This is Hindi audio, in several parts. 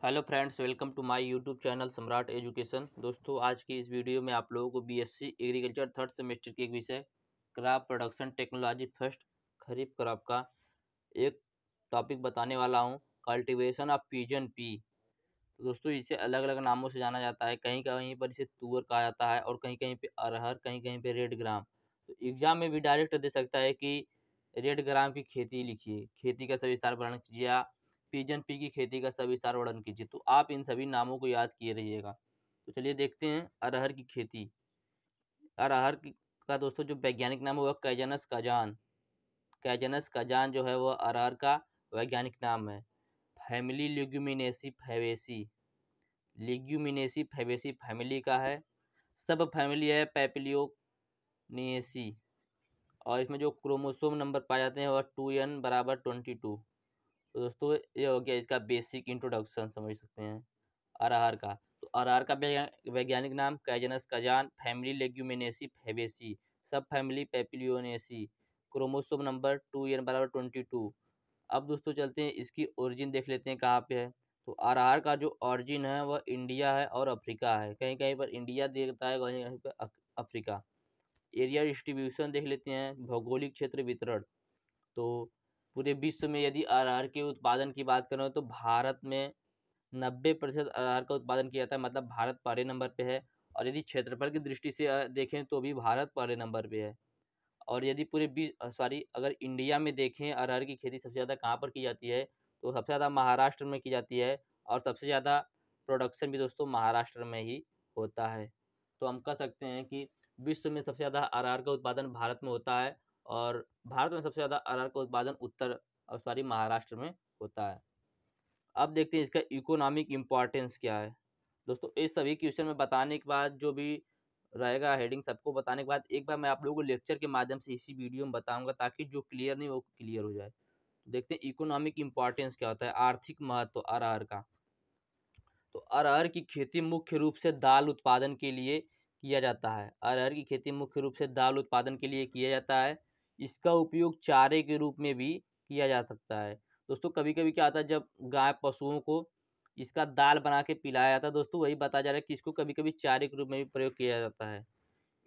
Hello friends, welcome to my YouTube channel Samrat education. दोस्तों, आज की इस वीडियो में आप लोगों को बीएससी एग्रीकल्चर थर्ड सेमेस्टर के एक विषय क्रॉप प्रोडक्शन टेक्नोलॉजी फर्स्ट खरीफ क्रॉप का एक टॉपिक बताने वाला हूं, कल्टीवेशन ऑफ पिजन पी। तो दोस्तों, इसे अलग अलग नामों से जाना जाता है। कहीं कहीं पर इसे तुअर कहा जाता है और कहीं कहीं पे अरहर, कहीं कहीं पे रेड ग्राम। तो एग्जाम में भी डायरेक्ट दे सकता है कि रेड ग्राम की खेती लिखिए, खेती का सविस्तार वर्णन कीजिए, या पिजन पी की खेती का सविस्तार वर्णन कीजिए। तो आप इन सभी नामों को याद किए रहिएगा। तो चलिए देखते हैं अरहर की खेती। का दोस्तों जो वैज्ञानिक नाम है वह कैजनस काजान। कैजनस काजान जो है वह अरहर का वैज्ञानिक नाम है। Family Leguminosae Fabaceae. Leguminosae Fabaceae family का है। सब फैमिली है पैपिलियोनिएसी। और इसमें जो क्रोमोसोम नंबर पाए जाते हैं वह 2n=22। तो दोस्तों, ये हो गया इसका बेसिक इंट्रोडक्शन, समझ सकते हैं अरहर का। तो अरहर का वैज्ञानिक नाम कैजनस काजान, फैमिली लेग्यूमिनेसी फैबेसी, सब फैमिली पेपिलियोनेसी, क्रोमोसोम नंबर 2n=22। अब दोस्तों चलते हैं इसकी ओरिजिन देख लेते हैं कहाँ पे है। तो अरहर का जो ओरिजिन है वह इंडिया है और अफ्रीका है। कहीं कहीं पर इंडिया देता है, कहीं कहीं पर अफ्रीका। एरिया डिस्ट्रीब्यूशन देख लेते हैं, भौगोलिक क्षेत्र वितरण। तो पूरे विश्व में यदि अरहर के उत्पादन की बात करें तो भारत में 90% अरहर का उत्पादन किया जाता है, मतलब भारत पहले नंबर पे है। और यदि क्षेत्रफल की दृष्टि से देखें तो भी भारत पहले नंबर पे है। और यदि अगर इंडिया में देखें अरहर की खेती सबसे ज़्यादा कहाँ पर की जाती है, तो सबसे ज़्यादा महाराष्ट्र में की जाती है। और सबसे ज़्यादा प्रोडक्शन भी दोस्तों महाराष्ट्र में ही होता है। तो हम कह सकते हैं कि विश्व में सबसे ज़्यादा अरहर का उत्पादन भारत में होता है, और भारत में सबसे ज़्यादा अरहर का उत्पादन महाराष्ट्र में होता है। अब देखते हैं इसका इकोनॉमिक इम्पोर्टेंस क्या है। दोस्तों, इस सभी क्वेश्चन में बताने के बाद जो भी रहेगा हेडिंग सबको बताने के बाद एक बार मैं आप लोगों को लेक्चर के माध्यम से इसी वीडियो में बताऊंगा, ताकि जो क्लियर नहीं वो क्लियर हो जाए। तो देखते हैं इकोनॉमिक इम्पोर्टेंस क्या होता है, आर्थिक महत्व अरहर का। तो अरहर की खेती मुख्य रूप से दाल उत्पादन के लिए किया जाता है। अरहर की खेती मुख्य रूप से दाल उत्पादन के लिए किया जाता है। इसका उपयोग चारे के रूप में भी किया जा सकता है। दोस्तों, कभी कभी क्या होता है, जब गाय पशुओं को इसका दाल बना के पिलाया जाता है, दोस्तों वही बताया जा रहा है कि इसको कभी कभी चारे के रूप में भी प्रयोग किया जाता है।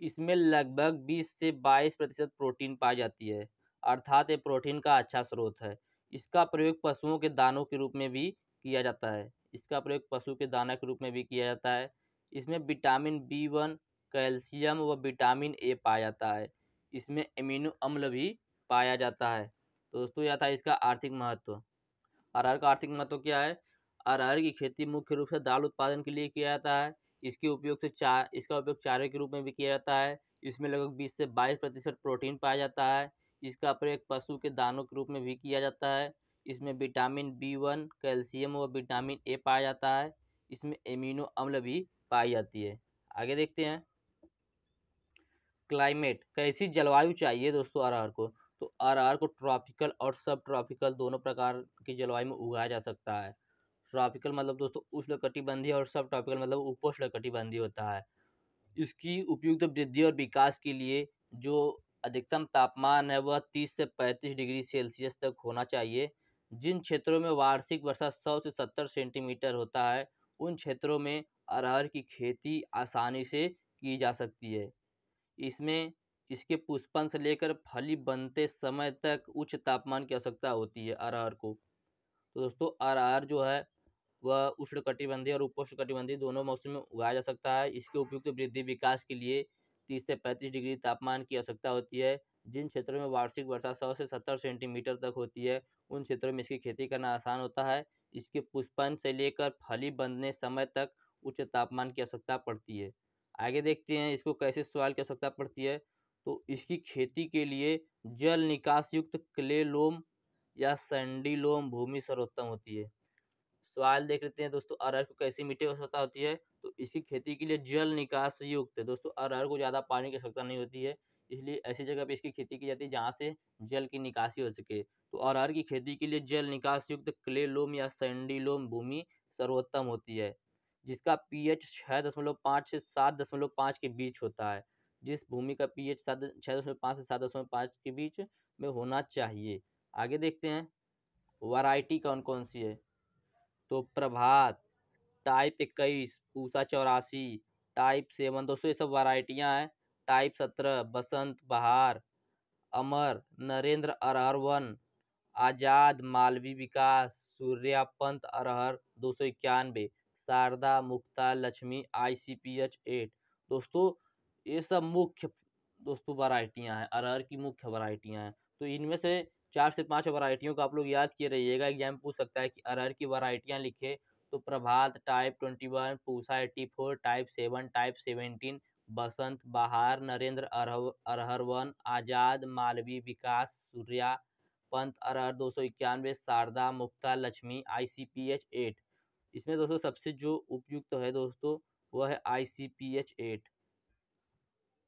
इसमें लगभग 20 से 22% प्रोटीन पाई जाती है, अर्थात ये प्रोटीन का अच्छा स्रोत है। इसका प्रयोग पशुओं के दानों के रूप में भी किया जाता है। इसका प्रयोग पशु के दाना के रूप में भी किया जाता है। इसमें विटामिन B1, कैल्शियम व विटामिन ए पाया जाता है। इसमें एमिनो अम्ल भी पाया जाता है। तो दोस्तों, यह था इसका आर्थिक महत्व। अरहर का आर्थिक महत्व क्या है? अरहर की खेती मुख्य रूप से दाल उत्पादन के लिए किया जाता है। इसका उपयोग चारे के रूप में भी किया जाता है। इसमें लगभग 20 से 22% प्रोटीन पाया जाता है। इसका प्रयोग पशु के दानों के रूप में भी किया जाता है। इसमें विटामिन B1, कैल्शियम व विटामिन ए पाया जाता है। इसमें एमिनो अम्ल भी पाई जाती है। आगे देखते हैं, क्लाइमेट, कैसी जलवायु चाहिए दोस्तों अरहर को? तो अरहर को ट्रॉपिकल और सब ट्रॉपिकल दोनों प्रकार की जलवायु में उगाया जा सकता है। ट्रॉपिकल मतलब दोस्तों उष्णकटिबंधीय, और सब ट्रॉपिकल मतलब उपोष्णकटिबंधीय होता है। इसकी उपयुक्त वृद्धि और विकास के लिए जो अधिकतम तापमान है वह 30 से 35 डिग्री सेल्सियस तक होना चाहिए। जिन क्षेत्रों में वार्षिक वर्षा 100 से 70 सेंटीमीटर होता है, उन क्षेत्रों में अरहर की खेती आसानी से की जा सकती है। इसमें इसके पुष्पन से लेकर फली बनते समय तक उच्च तापमान की आवश्यकता होती है अरहर को। तो दोस्तों, अरहर जो है वह उष्णकटिबंधीय और उपोष्णकटिबंधीय दोनों मौसम में उगाया जा सकता है। इसके उपयुक्त वृद्धि विकास के लिए 30 से 35 डिग्री तापमान की आवश्यकता होती है। जिन क्षेत्रों में वार्षिक वर्षा 100 से 70 सेंटीमीटर तक होती है, उन क्षेत्रों में इसकी खेती करना आसान होता है। इसके पुष्पन से लेकर फली बनने समय तक उच्च तापमान की आवश्यकता पड़ती है। आगे देखते हैं इसको कैसे सॉइल की आवश्यकता पड़ती है। तो इसकी खेती के लिए जल निकास युक्त क्ले लोम या सैंडी लोम भूमि सर्वोत्तम होती है। सवाल देख लेते हैं दोस्तों, अरहर को कैसी मिट्टी की आवश्यकता होती है? तो इसकी खेती के लिए जल निकास युक्त है। दोस्तों, अरहर को ज़्यादा पानी की आवश्यकता नहीं होती है, इसलिए ऐसी जगह पे इसकी खेती की जाती है जहाँ से जल की निकासी हो सके। तो अरहर की खेती के लिए जल निकास युक्त क्ले लोम या सैंडी लोम भूमि सर्वोत्तम होती है, जिसका पीएच 6.5 से 7.5 के बीच होता है। जिस भूमि का पीएच 6.5 से 7.5 के बीच में होना चाहिए। आगे देखते हैं वैरायटी कौन कौन सी है। तो प्रभात, टाइप 21 पूसा 84, टाइप 7 दोस्तों ये सब वैरायटियाँ हैं। टाइप 17 बसंत बहार, अमर, नरेंद्र अरहर 1, आजाद, मालवी विकास, सूर्यापंत अरहर 291, शारदा, मुक्ता, लक्ष्मी, ICPH 8। दोस्तों ये सब मुख्य दोस्तों वैरायटियां हैं, अरहर की मुख्य वैरायटियां हैं। तो इनमें से 4 से 5 वैरायटियों को आप लोग याद किए रहिएगा। एग्जाम पूछ सकता है कि अरहर की वैरायटियां लिखे, तो प्रभात टाइप 21, पूसा 84, टाइप 7, टाइप 17, बसंत बहार, नरेंद्र अरहर 1, आजाद, मालवी विकास, सूर्या पंत अरहर 291, शारदा, मुक्ता, लक्ष्मी, ICPH 8। इसमें दोस्तों सबसे जो उपयुक्त है दोस्तों वह है ICPH 8।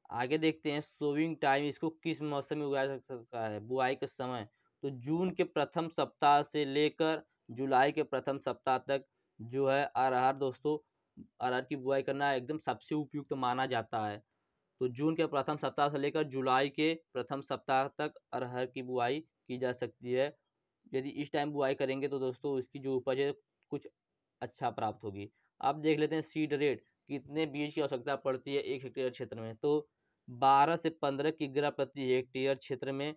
आगे देखते हैं सोविंग टाइम, इसको किस मौसम में उगाया जा सकता है, बुआई के समय। तो जून के प्रथम सप्ताह से लेकर जुलाई के प्रथम सप्ताह तक जो है अरहर दोस्तों, अरहर की बुआई करना एकदम सबसे उपयुक्त माना जाता है। तो जून के प्रथम सप्ताह से लेकर जुलाई के प्रथम सप्ताह तक अरहर की बुआई की जा सकती है। यदि इस टाइम बुआई करेंगे तो दोस्तों उसकी जो उपज है कुछ अच्छा प्राप्त होगी। अब देख लेते हैं सीड रेट, कितने बीज की आवश्यकता पड़ती है 1 हेक्टेयर क्षेत्र में। तो 12 से 15 किग्रा प्रति हेक्टेयर क्षेत्र में,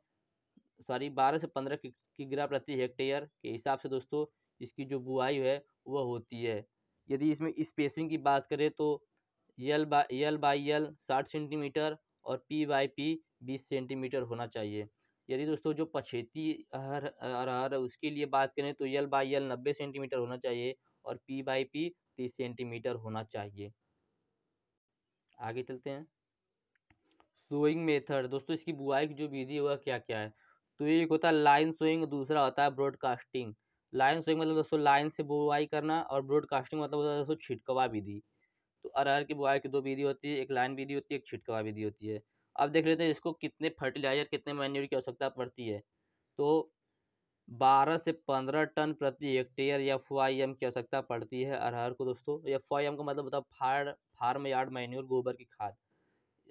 सॉरी 12 से 15 किग्रा प्रति हेक्टेयर के हिसाब से दोस्तों इसकी जो बुआई है वह होती है। यदि इसमें स्पेसिंग की बात करें तो यल बाई यल 60 सेंटीमीटर और P/P 20 सेंटीमीटर होना चाहिए। यदि दोस्तों जो पछेती अरहर है उसके लिए बात करें तो यल/यल 90 सेंटीमीटर होना चाहिए और P/P 30 सेंटीमीटर होना चाहिए। आगे चलते हैं। सोइंग मेथड, दोस्तों इसकी बुआई की जो विधि है वह क्या क्या है। तो एक होता है लाइन सोइंग, दूसरा होता है ब्रॉडकास्टिंग। लाइन सोइंग मतलब दोस्तों लाइन से बुआई करना, और ब्रॉडकास्टिंग मतलब होता है दोस्तों छिटकवा विधि। तो अरहर की बुआई की 2 विधि होती है, एक लाइन विधि होती है, एक छिटकवा विधि होती है। अब देख लेते हैं इसको कितने फर्टिलाइजर, कितने मैन्योर की आवश्यकता पड़ती है। तो 12 से 15 टन प्रति हेक्टेयर FYM की आवश्यकता पड़ती है अरहर को दोस्तों। FYM का मतलब होता है फार्म यार्ड मैन्योर, गोबर की खाद।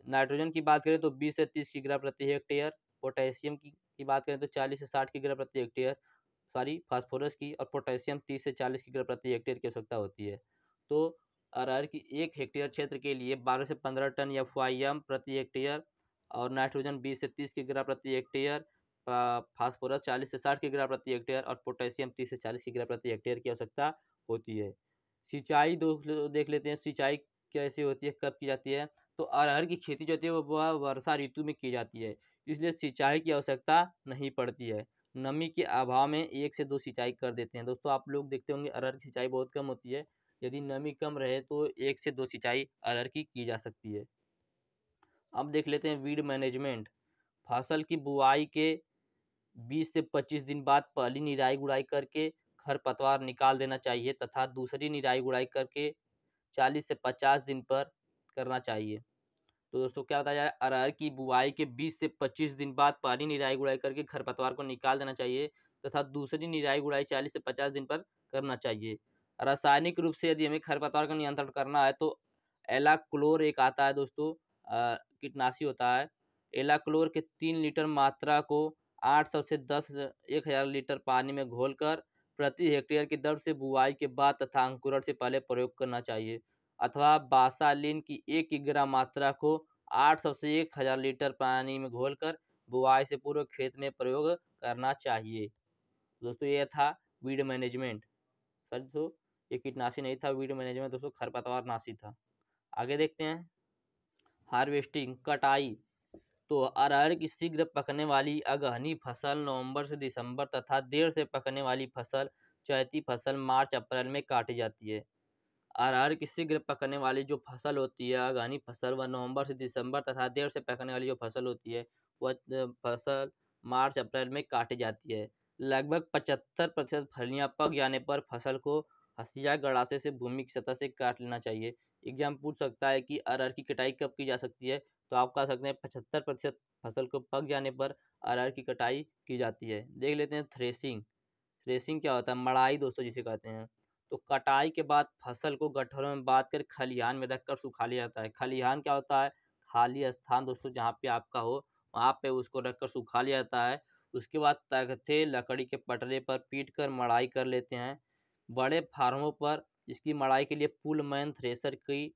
नाइट्रोजन की बात करें तो 20 से 30 किग्रा प्रति हेक्टेयर। पोटेशियम की बात करें तो 40 से 60 किग्रा प्रति हेक्टेयर। सॉरी फास्फोरस की और पोटेशियम 30 से 40 किग्रा प्रति हेक्टेयर की आवश्यकता होती है। तो अरहर की 1 हेक्टेयर क्षेत्र के लिए 12 से 15 टन FYM प्रति हेक्टेयर, और नाइट्रोजन 20 से 30 किग्रा प्रति हेक्टेयर, फास्फोरस 40 से 60 किग्रा प्रति हेक्टेयर और पोटेशियम 30 से 40 किग्रा प्रति हेक्टेयर की आवश्यकता होती है। सिंचाई देख लेते हैं, सिंचाई कैसे होती है, कब की जाती है। तो अरहर की खेती जो होती है वह वर्षा ऋतु में की जाती है, इसलिए सिंचाई की आवश्यकता नहीं पड़ती है। नमी के अभाव में 1 से 2 सिंचाई कर देते हैं। दोस्तों आप लोग देखते होंगे अरहर की सिंचाई बहुत कम होती है। यदि नमी कम रहे तो 1 से 2 सिंचाई अरहर की जा सकती है। अब देख लेते हैं वीड मैनेजमेंट। फसल की बुआई के 20 से 25 दिन बाद पहली निराई गुड़ाई करके खरपतवार निकाल देना चाहिए, तथा दूसरी निराई गुड़ाई करके 40 से 50 दिन पर करना चाहिए। तो दोस्तों क्या बताया जाए, अरहर की बुआई के 20 से 25 दिन बाद पानी निराई गुड़ाई करके खरपतवार को निकाल देना चाहिए, तथा दूसरी निराई गुड़ाई 40 से 50 दिन पर करना चाहिए। रासायनिक रूप से यदि हमें खरपतवार का नियंत्रण करना है तो एलाक्लोर एक आता है दोस्तों, कीटनाशी होता है। एलाक्लोर के 3 लीटर मात्रा को 800 से 1000 लीटर पानी में घोलकर प्रति हेक्टेयर की दर से बुआई के बाद तथा अंकुरण से पहले प्रयोग करना चाहिए। अथवा बासालिन की 1 किग्रा मात्रा को 800 से 1000 लीटर पानी में घोलकर बुआई से पूर्व खेत में प्रयोग करना चाहिए। दोस्तों ये था वीड मैनेजमेंट। सर दोस्तों ये कीटनाशी नहीं था, वीड मैनेजमेंट दोस्तों खरपतवार नाशी था। आगे देखते हैं हार्वेस्टिंग, कटाई। तो अरहर की शीघ्र पकने वाली अगहनी फसल नवंबर से दिसंबर तथा देर से पकने वाली फसल चैती फसल मार्च अप्रैल में काटी जाती है। अरहर की शीघ्र पकने वाली जो फसल होती है अगहनी फसल, वह नवंबर से दिसंबर तथा देर से पकने वाली जो फसल होती है वह फसल मार्च अप्रैल में काटी जाती है। लगभग 75% फलियां पक जाने पर फसल को हंसिया गड़ासे से भूमि की सतह से काट लेना चाहिए। एग्जाम पूछ सकता है कि अरहर की कटाई कब की जा सकती है। तो आप कह सकते हैं 75% फसल को पक जाने पर अरहर की कटाई की जाती है। देख लेते हैं थ्रेसिंग। थ्रेसिंग क्या होता है, मड़ाई दोस्तों जिसे कहते हैं। तो कटाई के बाद फसल को गट्ठरों में बांध कर खलिहान में रखकर सुखा लिया जाता है। खलिहान क्या होता है, खाली स्थान दोस्तों जहाँ पे आपका हो वहाँ पे उसको रखकर सुखा लिया जाता है। उसके बाद तख्ते लकड़ी के पटरे पर पीट कर मड़ाई कर लेते हैं। बड़े फार्मों पर इसकी मड़ाई के लिए पुलमैन थ्रेशर की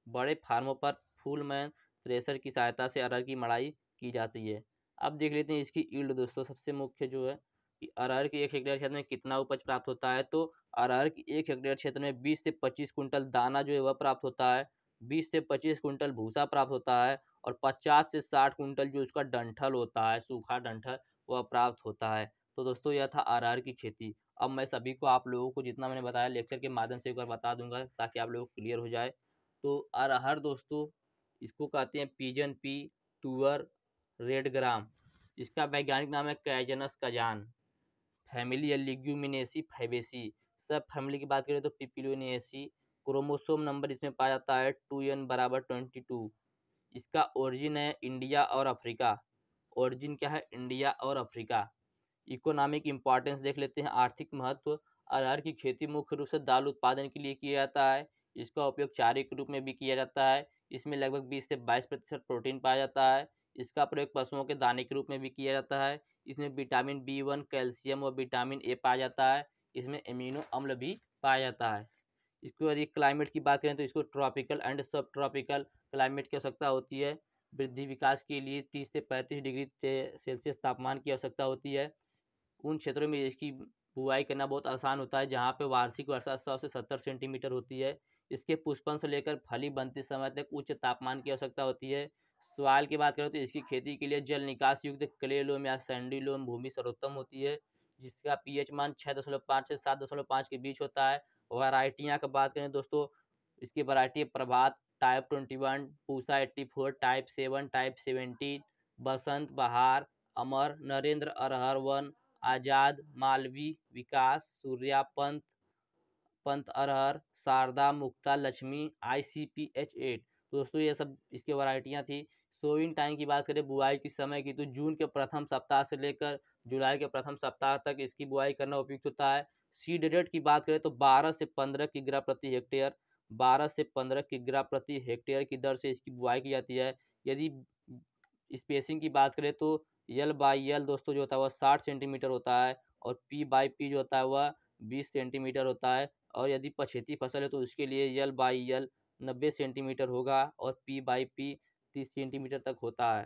बड़े फार्मों पर पुलमैन थ्रेशर की सहायता से अरहर की मड़ाई की जाती है। अब देख लेते हैं इसकी ईल्ड दोस्तों। सबसे मुख्य जो है कि अरहर के 1 हेक्टेयर क्षेत्र में कितना उपज प्राप्त होता है, तो अरहर की 1 हेक्टेयर क्षेत्र में 20 से 25 कुंटल दाना जो है वह प्राप्त होता है, 20 से 25 कुंटल भूसा प्राप्त होता है और 50 से 60 कुंटल जो उसका डंठल होता है, सूखा डंठल, वह प्राप्त होता है। तो दोस्तों यह था अरहर की खेती। अब मैं सभी को, आप लोगों को जितना मैंने बताया लेक्चर के माध्यम से एक बार बता दूंगा ताकि आप लोगों को क्लियर हो जाए। तो अरहर दोस्तों इसको कहते हैं पिजन पी, तुअर, रेड ग्राम। इसका वैज्ञानिक नाम है कैजनस कजान। फैमिली है लिग्यूमिनेसी फैबेसी। सब फैमिली की बात करें तो पिपिलियनेसी। क्रोमोसोम नंबर इसमें पाया जाता है 2n बराबर 22। इसका ओरिजिन है इंडिया और अफ्रीका। ओरिजिन क्या है? इंडिया और अफ्रीका। इकोनॉमिक इम्पॉर्टेंस देख लेते हैं। आर्थिक महत्व। अरहर की खेती मुख्य रूप से दाल उत्पादन के लिए किया जाता है। इसका उपयोग चारे के रूप में भी किया जाता है। इसमें लगभग 20 से 22% प्रोटीन पाया जाता है। इसका प्रयोग पशुओं के दाने के रूप में भी किया जाता है। इसमें विटामिन B1, कैल्शियम और विटामिन ए पाया जाता है। इसमें एमिनो अम्ल भी पाया जाता है। इसको यदि क्लाइमेट की बात करें तो इसको ट्रॉपिकल एंड सब ट्रॉपिकल क्लाइमेट की आवश्यकता होती है। वृद्धि विकास के लिए 30 से 35 डिग्री सेल्सियस तापमान की आवश्यकता होती है। उन क्षेत्रों में इसकी बुआई करना बहुत आसान होता है जहाँ पे वार्षिक वर्षा 100 से 70 सेंटीमीटर होती है। इसके पुष्पन से लेकर फली बनते समय तक उच्च तापमान की आवश्यकता होती है। सॉइल की बात करें तो इसकी खेती के लिए जल निकास युक्त क्ले लोम या सैंडी लोम भूमि सर्वोत्तम होती है, जिसका पीएच मान 6.5 से 7.5 के बीच होता है। वैरायटियाँ की बात करें दोस्तों, इसकी वैरायटी प्रभात टाइप 21, पूसा 84, टाइप 7, टाइप 17, बसंत बहार, अमर, नरेंद्र, अरहर वन, आजाद, मालवी, विकास, सूर्या, पंत, पंत अरहर, शारदा, मुक्ता, लक्ष्मी, ICPH8। दोस्तों ये सब इसकी वैरायटियाँ थी। सोइंग टाइम की बात करें बुआई की समय की, तो जून के प्रथम सप्ताह से लेकर जुलाई के प्रथम सप्ताह तक इसकी बुआई करना उपयुक्त होता है। सीड रेट की बात करें तो 12 से 15 किग्रा प्रति हेक्टेयर, 12 से 15 किग्रा प्रति हेक्टेयर की दर से इसकी बुआई की जाती है। यदि स्पेसिंग की बात करें तो यल बाई यल दोस्तों जो होता है वह 60 सेंटीमीटर होता है और पी बाई पी जो होता है वह 20 सेंटीमीटर होता है। और यदि पछेती फसल है तो उसके लिए यल बाई यल 90 सेंटीमीटर होगा और पी बाई पी 30 सेंटीमीटर तक होता है।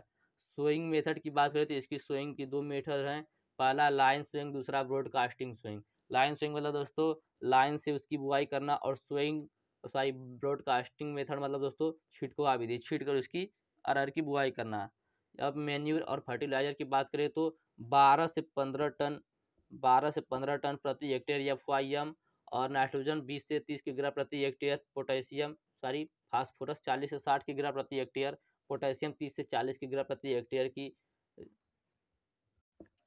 सोइंग मेथड की बात करें तो इसकी सोइंग की 2 मेथड हैं। पहला लाइन सोइंग, दूसरा ब्रॉडकास्टिंग सोइंग। लाइन सोइंग मतलब दोस्तों लाइन से उसकी बुआई करना, और सोइंग ब्रॉडकास्टिंग मेथड मतलब दोस्तों छिटकुआ विधि, छीट कर उसकी अरहर की बुआई करना। अब मैन्यूर और फर्टिलाइजर की बात करें तो 12 से 15 टन 12 से 15 टन प्रति हेक्टेयर FYM, और नाइट्रोजन 20 से 30 किग्रा प्रति हेक्टेयर, पोटेशियम फास्फोरस 40 से 60 किग्रा प्रति हेक्टेयर, पोटेशियम 30 से 40 किग्रा प्रति हेक्टेयर की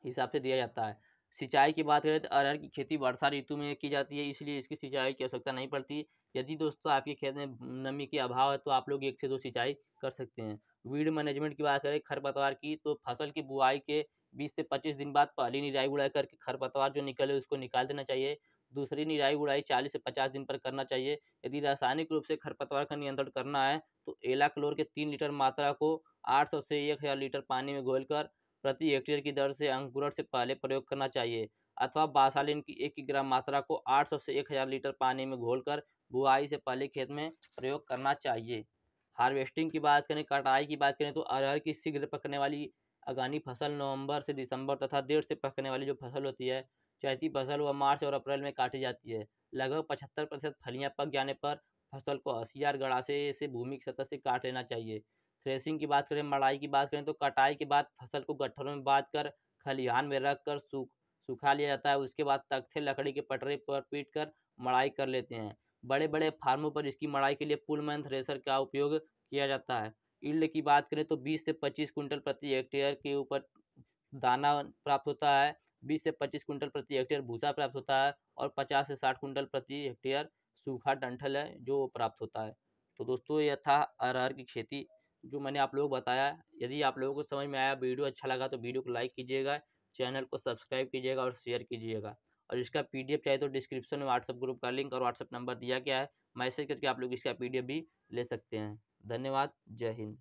हिसाब से दिया जाता है। सिंचाई की बात करें तो अरहर की खेती वर्षा ऋतु में की जाती है, इसलिए इसकी सिंचाई की आवश्यकता नहीं पड़ती। यदि दोस्तों आपके खेत में नमी के अभाव है तो आप लोग 1 से 2 सिंचाई कर सकते हैं। वीड मैनेजमेंट की बात करें खरपतवार की, तो फसल की बुआई के 20 से 25 दिन बाद पहली निराई गुड़ाई करके खरपतवार जो निकले उसको निकाल देना चाहिए। दूसरी निराई गुड़ाई 40 से 50 दिन पर करना चाहिए। यदि रासायनिक रूप से खरपतवार का नियंत्रण करना है तो एला क्लोर के 3 लीटर मात्रा को 800 से 1000 लीटर पानी में घोलकर प्रति हेक्टेयर की दर से अंकुरण से पहले प्रयोग करना चाहिए, अथवा बासालिन की 1 किग्रा मात्रा को 800 से 1000 लीटर पानी में घोलकर बुआई से पहले खेत में प्रयोग करना चाहिए। हार्वेस्टिंग की बात करें, कटाई की बात करें तो अरहर की शीघ्र पकने वाली आगामी फसल नवंबर से दिसंबर तथा देर से पकने वाली जो फसल होती है चैती फसल, वह मार्च और अप्रैल में काटी जाती है। लगभग 75% फलियां पक जाने पर फसल को हसियार गड़ासे से भूमि की सतह से काट लेना चाहिए। थ्रेसिंग की बात करें, मड़ाई की बात करें तो कटाई के बाद फसल को गट्ठरों में बांध कर खलिहान में रख कर सुखा लिया जाता है। उसके बाद तख्ते लकड़ी के पटरे पर पीट कर मड़ाई कर लेते हैं। बड़े बड़े फार्मों पर इसकी मड़ाई के लिए पुलमैन थ्रेशर का उपयोग किया जाता है। ईल्ड की बात करें तो 20 से 25 कुंटल प्रति हेक्टेयर के ऊपर दाना प्राप्त होता है, 20 से 25 कुंटल प्रति हेक्टेयर भूसा प्राप्त होता है और 50 से 60 कुंटल प्रति हेक्टेयर सूखा डंठल है जो प्राप्त होता है। तो दोस्तों यह था अरहर की खेती जो मैंने आप लोगों को बताया। यदि आप लोगों को समझ में आया, वीडियो अच्छा लगा तो वीडियो को लाइक कीजिएगा, चैनल को सब्सक्राइब कीजिएगा और शेयर कीजिएगा। और इसका PDF चाहिए तो डिस्क्रिप्शन में व्हाट्सएप ग्रुप का लिंक और व्हाट्सएप नंबर दिया गया है, मैसेज करके आप लोग इसका PDF भी ले सकते हैं। धन्यवाद। जय हिंद।